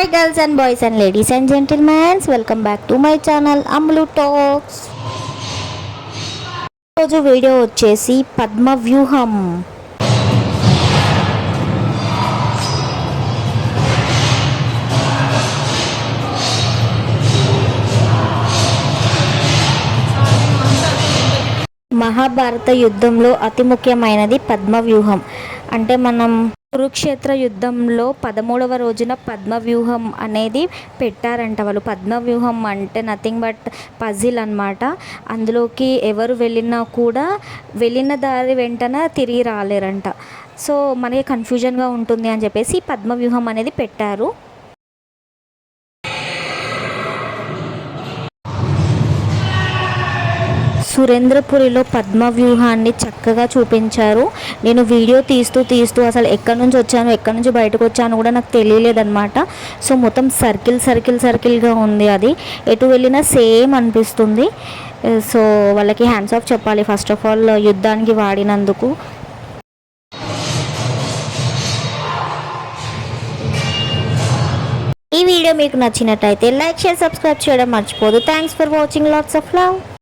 Hi girls and boys and ladies and gentlemen, welcome back to my channel Amlu Talks. రోజు video వచ్చేసి పద్మ వ్యూహం. మహాభారత యుద్ధంలో అతి ముఖ్యమైనది పద్మ వ్యూహం. అంటే మనం కురుక్షేత్ర యుద్ధంలో 13వ రోజున పద్మవ్యూహం అనేది పెట్టారంట. వాళ్ళు పద్మవ్యూహం అంటే నథింగ్ బట్ పజిల్ అనమాట. అందులోకి ఎవరు వెళ్ళినా కూడా వెళ్ళిన దారి వెంటనే తిరిగి రాలేరంట. సో మనకి కన్ఫ్యూజన్గా ఉంటుంది అని చెప్పేసి పద్మవ్యూహం అనేది పెట్టారు. సురేంద్రపురిలో పద్మవ్యూహాన్ని చక్కగా చూపించారు. నేను వీడియో తీస్తూ అసలు ఎక్కడి నుంచి వచ్చాను, ఎక్కడి నుంచి బయటకు వచ్చాను కూడా నాకు తెలియలేదన్నమాట. సో మొత్తం సర్కిల్గా ఉంది. అది ఎటు వెళ్ళినా సేమ్ అనిపిస్తుంది. సో వాళ్ళకి హ్యాండ్స్ ఆఫ్ చెప్పాలి ఫస్ట్ ఆఫ్ ఆల్ యుద్ధానికి వాడినందుకు. ఈ వీడియో మీకు నచ్చినట్టయితే లైక్, షేర్, సబ్స్క్రైబ్ చేయడం మర్చిపోదు. Thanks for watching. Lots of love.